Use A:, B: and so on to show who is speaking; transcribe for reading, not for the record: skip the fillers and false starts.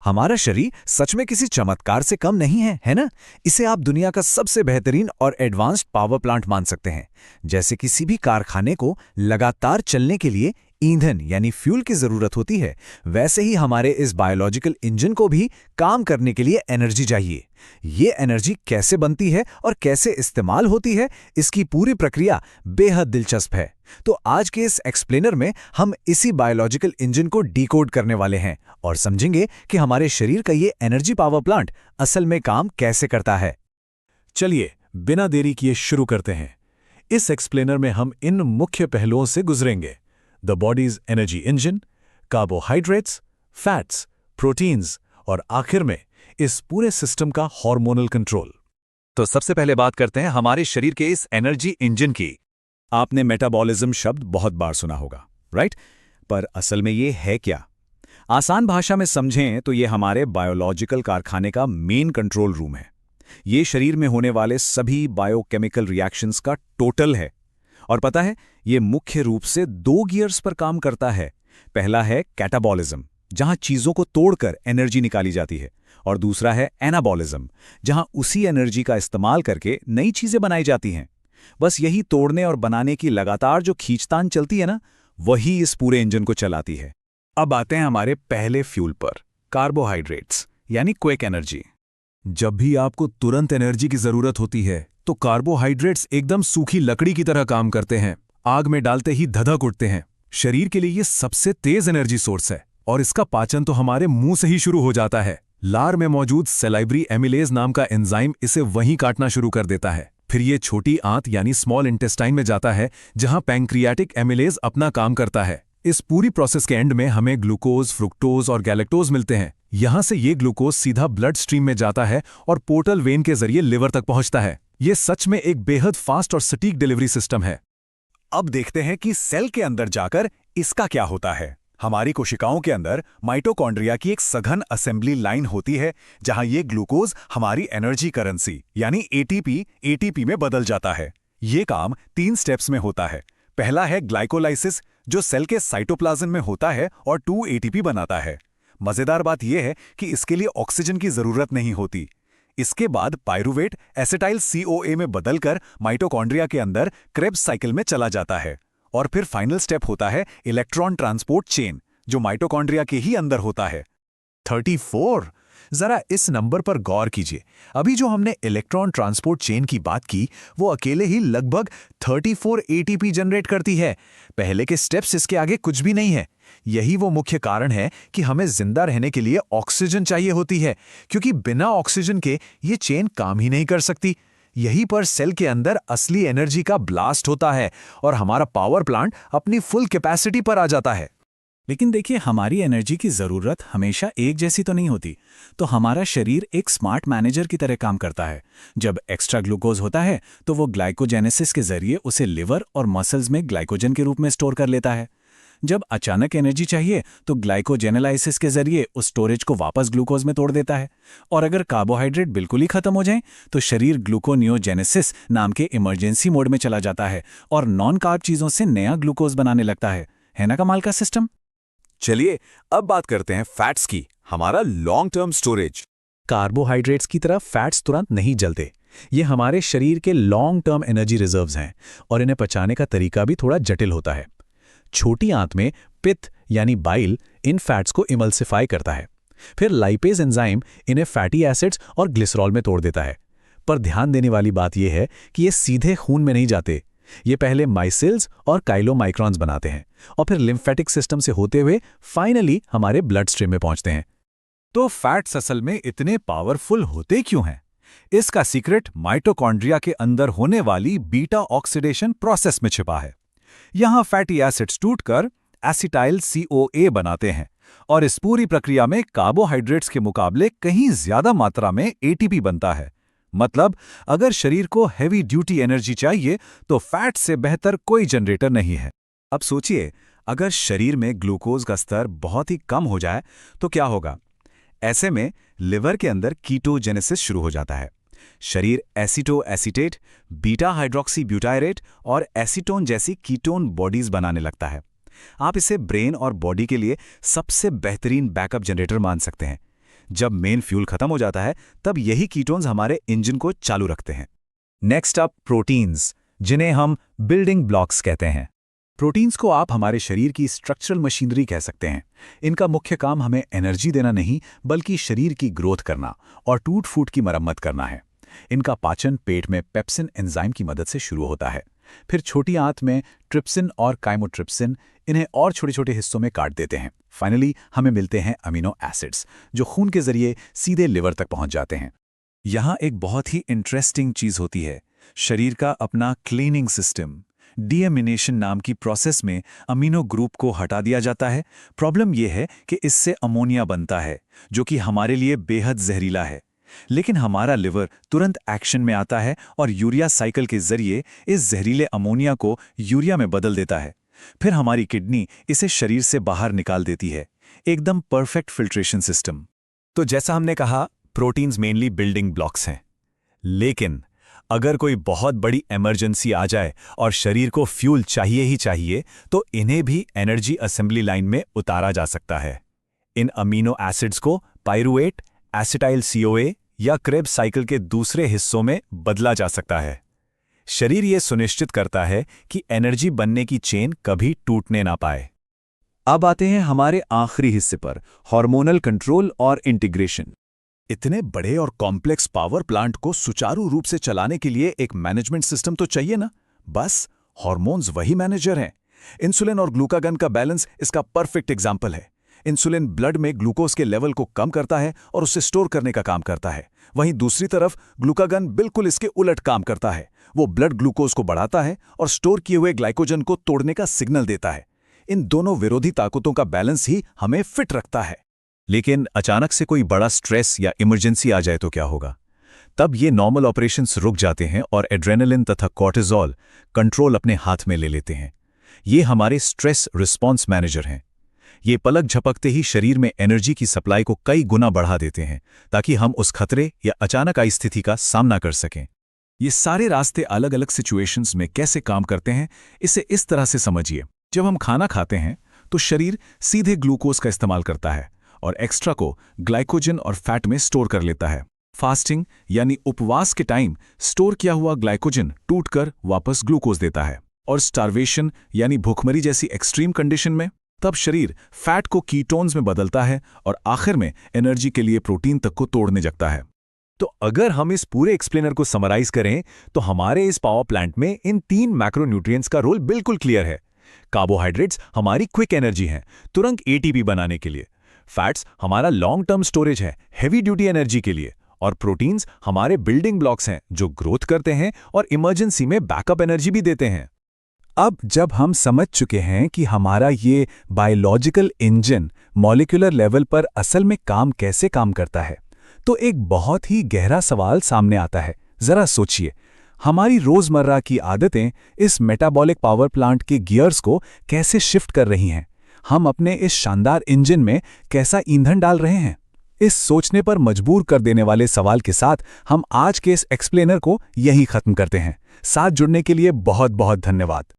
A: हमारा शरीर सच में किसी चमत्कार से कम नहीं है, है ना? इसे आप दुनिया का सबसे बेहतरीन और एडवांस्ड पावर प्लांट मान सकते हैं। जैसे किसी भी कारखाने को लगातार चलने के लिए ईंधन यानी फ्यूल की जरूरत होती है, वैसे ही हमारे इस बायोलॉजिकल इंजन को भी काम करने के लिए एनर्जी चाहिए। ये एनर्जी कैसे बनती है और कैसे इस्तेमाल होती है, इसकी पूरी प्रक्रिया बेहद दिलचस्प है। तो आज के इस एक्सप्लेनर में हम इसी बायोलॉजिकल इंजन को डिकोड करने वाले हैं और समझेंगे कि हमारे शरीर का ये एनर्जी पावर प्लांट असल में काम कैसे करता है।
B: चलिए बिना देरी किए शुरू करते हैं। इस एक्सप्लेनर में हम इन मुख्य पहलुओं से गुजरेंगे: the bodies energy engine, carbohydrates, fats, proteins और आखिर में इस पूरे सिस्टम का हार्मोनल कंट्रोल।
A: तो सबसे पहले बात करते हैं हमारे शरीर के इस एनर्जी इंजन की। आपने मेटाबॉलिज्म शब्द बहुत बार सुना होगा, राइट? पर असल में ये है क्या? आसान भाषा में समझें तो ये हमारे बायोलॉजिकल कारखाने का मेन कंट्रोल रूम है। ये शरीर में होने वाले सभी बायोकेमिकल रिएक्शंस का टोटल है। और पता है, ये मुख्य रूप से 2 गियर्स पर काम करता है। पहला है कैटाबॉलिज्म, जहां चीजों को तोड़कर एनर्जी निकाली जाती है, और दूसरा है एनाबॉलिज्म, जहां उसी एनर्जी का इस्तेमाल करके नई चीजें बनाई जाती हैं। बस यही तोड़ने और बनाने की लगातार जो खींचतान चलती है ना, वही इस पूरे इंजन को चलाती है। अब आते हैं हमारे पहले फ्यूल पर, कार्बोहाइड्रेट्स यानी क्विक एनर्जी।
B: जब भी आपको तुरंत एनर्जी की जरूरत होती है तो कार्बोहाइड्रेट्स एकदम सूखी लकड़ी की तरह काम करते हैं। आग में डालते ही धधक उठते हैं। शरीर के लिए ये सबसे तेज एनर्जी सोर्स है और इसका पाचन तो हमारे मुंह से ही शुरू हो जाता है। लार में मौजूद सलाइवरी एमिलेज नाम का एंजाइम इसे वहीं काटना शुरू कर देता है। फिर ये छोटी आंत यानी स्मॉल इंटेस्टाइन में जाता है, जहां पैंक्रियाटिक एमिलेज अपना काम करता है। इस पूरी प्रोसेस के एंड में हमें ग्लूकोज, फ्रुक्टोज और गैलेक्टोज मिलते हैं। यहां से ये ग्लूकोज सीधा ब्लड स्ट्रीम में जाता है और पोर्टल वेन के जरिए लिवर तक पहुंचता है। ये सच में एक बेहद फास्ट और सटीक डिलीवरी सिस्टम है।
A: अब देखते हैं कि सेल के अंदर जाकर इसका क्या होता है। हमारी कोशिकाओं के अंदर माइटोकॉन्ड्रिया की एक सघन असेंबली लाइन होती है, जहां ये ग्लूकोज हमारी एनर्जी करेंसी यानी एटीपी में बदल जाता है। ये काम 3 स्टेप्स में होता है। पहला है ग्लाइकोलाइसिस, जो सेल के साइटोप्लाज्म में होता है और 2 एटीपी बनाता है। मजेदार बात यह है कि इसके लिए ऑक्सीजन की जरूरत नहीं होती। इसके बाद पायरूवेट एसिटाइल CoA में बदलकर माइटोकॉन्ड्रिया के अंदर क्रेब्स साइकिल में चला जाता है। और फिर फाइनल स्टेप होता है इलेक्ट्रॉन ट्रांसपोर्ट चेन, जो माइटोकॉन्ड्रिया के ही अंदर होता है।
B: 34। जरा इस नंबर पर गौर कीजिए। अभी जो हमने इलेक्ट्रॉन ट्रांसपोर्ट चेन की बात की, वो अकेले ही लगभग 34 एटीपी जनरेट करती है। पहले के स्टेप्स इसके आगे कुछ भी नहीं है। यही वो मुख्य कारण है कि हमें जिंदा रहने के लिए ऑक्सीजन चाहिए होती है, क्योंकि बिना ऑक्सीजन के ये चेन काम ही नहीं कर सकती। यहीं पर सेल के अंदर असली एनर्जी का ब्लास्ट होता है और हमारा पावर प्लांट अपनी फुल कैपेसिटी पर आ जाता है।
C: लेकिन देखिए, हमारी एनर्जी की ज़रूरत हमेशा एक जैसी तो नहीं होती। तो हमारा शरीर एक स्मार्ट मैनेजर की तरह काम करता है। जब एक्स्ट्रा ग्लूकोज होता है तो वो ग्लाइकोजेनेसिस के जरिए उसे लिवर और मसल्स में ग्लाइकोजन के रूप में स्टोर कर लेता है। जब अचानक एनर्जी चाहिए तो ग्लाइकोजेनेलाइसिस के जरिए उस स्टोरेज को वापस ग्लूकोज में तोड़ देता है। और अगर कार्बोहाइड्रेट बिल्कुल ही खत्म हो जाए तो शरीर ग्लूकोनियोजेनेसिस नाम के इमरजेंसी मोड में चला जाता है और नॉन कार्ब चीज़ों से नया ग्लूकोज बनाने लगता है ना कमाल का सिस्टम।
A: चलिए अब बात करते हैं फैट्स की, हमारा लॉन्ग टर्म स्टोरेज।
B: कार्बोहाइड्रेट्स की तरह फैट्स तुरंत नहीं जलते। ये हमारे शरीर के लॉन्ग टर्म एनर्जी रिजर्व्स हैं और इन्हें पचाने का तरीका भी थोड़ा जटिल होता है। छोटी आंत में पित्त यानी बाइल इन फैट्स को इमल्सिफाई करता है। फिर लाइपेज एंजाइम इन्हें फैटी एसिड्स और ग्लिसरॉल में तोड़ देता है। पर ध्यान देने वाली बात यह है कि ये सीधे खून में नहीं जाते। ये पहले माइसिल्स और काइलोमाइक्रॉन्स बनाते हैं और फिर लिम्फेटिक सिस्टम से होते हुए फाइनली हमारे ब्लड स्ट्रीम में पहुंचते हैं।
A: तो फैट्स असल में इतने पावरफुल होते क्यों हैं? इसका सीक्रेट माइटोकॉन्ड्रिया के अंदर होने वाली बीटा ऑक्सीडेशन प्रोसेस में छिपा है। यहां फैटी एसिड्स टूटकर एसिटाइल CoA बनाते हैं और इस पूरी प्रक्रिया में कार्बोहाइड्रेट्स के मुकाबले कहीं ज्यादा मात्रा में एटीपी बनता है। मतलब अगर शरीर को हैवी ड्यूटी एनर्जी चाहिए तो फैट से बेहतर कोई जनरेटर नहीं है। अब सोचिए, अगर शरीर में ग्लूकोज का स्तर बहुत ही कम हो जाए तो क्या होगा? ऐसे में लिवर के अंदर कीटोजेनेसिस शुरू हो जाता है। शरीर aceto acetate, beta hydroxy butyrate और एसीटोन जैसी कीटोन बॉडीज बनाने लगता है। आप इसे ब्रेन और बॉडी के लिए सबसे बेहतरीन बैकअप जनरेटर मान सकते हैं। जब मेन फ्यूल खत्म हो जाता है तब यही कीटोन्स हमारे इंजन को चालू रखते हैं। नेक्स्ट अप प्रोटीन्स, जिन्हें हम बिल्डिंग ब्लॉक्स कहते हैं। प्रोटीन्स को आप हमारे शरीर की स्ट्रक्चरल मशीनरी कह सकते हैं। इनका मुख्य काम हमें एनर्जी देना नहीं बल्कि शरीर की ग्रोथ करना और टूट फूट की मरम्मत करना है। इनका पाचन पेट में पेप्सिन एंजाइम की मदद से शुरू होता है, फिर छोटी आंत में ट्रिप्सिन और काइमोट्रिप्सिन इन्हें और छोटे छोटे हिस्सों में काट देते हैं। फाइनली हमें मिलते हैं अमीनो एसिड्स, जो खून के जरिए सीधे लिवर तक पहुंच जाते हैं। यहाँ एक बहुत ही इंटरेस्टिंग चीज होती है, शरीर का अपना क्लीनिंग सिस्टम। डीएमिनेशन नाम की प्रोसेस में अमीनो ग्रुप को हटा दिया जाता है। प्रॉब्लम यह है कि इससे अमोनिया बनता है, जो कि हमारे लिए बेहद जहरीला है। लेकिन हमारा लिवर तुरंत एक्शन में आता है और यूरिया साइकिल के जरिए इस जहरीले अमोनिया को यूरिया में बदल देता है। फिर हमारी किडनी इसे शरीर से बाहर निकाल देती है। एकदम परफेक्ट फिल्ट्रेशन सिस्टम। तो जैसा हमने कहा, प्रोटीन्स मेनली बिल्डिंग ब्लॉक्स हैं। लेकिन अगर कोई बहुत बड़ी इमरजेंसी आ जाए और शरीर को फ्यूल चाहिए ही चाहिए, तो इन्हें भी एनर्जी असेंबली लाइन में उतारा जा सकता है। इन अमीनो एसिड्स को पाइरुवेट, एसिटाइल CoA या क्रेब्स साइकिल के दूसरे हिस्सों में बदला जा सकता है। शरीर ये सुनिश्चित करता है कि एनर्जी बनने की चेन कभी टूटने ना पाए। अब आते हैं हमारे आखिरी हिस्से पर, हार्मोनल कंट्रोल और इंटीग्रेशन। इतने बड़े और कॉम्प्लेक्स पावर प्लांट को सुचारू रूप से चलाने के लिए एक मैनेजमेंट सिस्टम तो चाहिए ना। बस हार्मोन्स वही मैनेजर हैं। इंसुलिन और ग्लूकागन का बैलेंस इसका परफेक्ट एग्जाम्पल है। इंसुलिन ब्लड में ग्लूकोज के लेवल को कम करता है और उसे स्टोर करने का काम करता है। वहीं दूसरी तरफ ग्लूकागन बिल्कुल इसके उलट काम करता है। वो ब्लड ग्लूकोज को बढ़ाता है और स्टोर किए हुए ग्लाइकोजन को तोड़ने का सिग्नल देता है। इन दोनों विरोधी ताकतों का बैलेंस ही हमें फिट रखता है। लेकिन अचानक से कोई बड़ा स्ट्रेस या इमरजेंसी आ जाए तो क्या होगा? तब ये नॉर्मल ऑपरेशंस रुक जाते हैं और एड्रेनालिन तथा कॉर्टिसोल कंट्रोल अपने हाथ में ले लेते हैं। ये हमारे स्ट्रेस रिस्पॉन्स मैनेजर हैं। ये पलक झपकते ही शरीर में एनर्जी की सप्लाई को कई गुना बढ़ा देते हैं, ताकि हम उस खतरे या अचानक आई स्थिति का सामना कर सकें। ये सारे रास्ते अलग अलग सिचुएशंस में कैसे काम करते हैं, इसे इस तरह से समझिए। जब हम खाना खाते हैं तो शरीर सीधे ग्लूकोज का इस्तेमाल करता है और एक्स्ट्रा को ग्लाइकोजन और फैट में स्टोर कर लेता है। फास्टिंग यानी उपवास के टाइम स्टोर किया हुआ ग्लाइकोजन टूटकर वापस ग्लूकोज देता है। और स्टार्वेशन यानी भूखमरी जैसी एक्सट्रीम कंडीशन में तब शरीर फैट को कीटोन्स में बदलता है और आखिर में एनर्जी के लिए प्रोटीन तक को तोड़ने लगता है। तो अगर हम इस पूरे एक्सप्लेनर को समराइज करें तो हमारे इस पावर प्लांट में इन 3 मैक्रोन्यूट्रिएंट्स का रोल बिल्कुल क्लियर है। कार्बोहाइड्रेट्स हमारी क्विक एनर्जी हैं, तुरंत ATP बनाने के लिए। फैट्स हमारा लॉन्ग टर्म स्टोरेज है, हेवी ड्यूटी एनर्जी के लिए। और प्रोटीन्स हमारे बिल्डिंग ब्लॉक्स हैं, जो ग्रोथ करते हैं और इमरजेंसी में बैकअप एनर्जी भी देते हैं। अब जब हम समझ चुके हैं कि हमारा ये बायोलॉजिकल इंजन मॉलिक्यूलर लेवल पर असल में कैसे काम करता है, तो एक बहुत ही गहरा सवाल सामने आता है। जरा सोचिए, हमारी रोजमर्रा की आदतें इस मेटाबॉलिक पावर प्लांट के गियर्स को कैसे शिफ्ट कर रही हैं? हम अपने इस शानदार इंजन में कैसा ईंधन डाल रहे हैं? इस सोचने पर मजबूर कर देने वाले सवाल के साथ हम आज के इस एक्सप्लेनर को यहीं खत्म करते हैं। साथ जुड़ने के लिए बहुत बहुत धन्यवाद।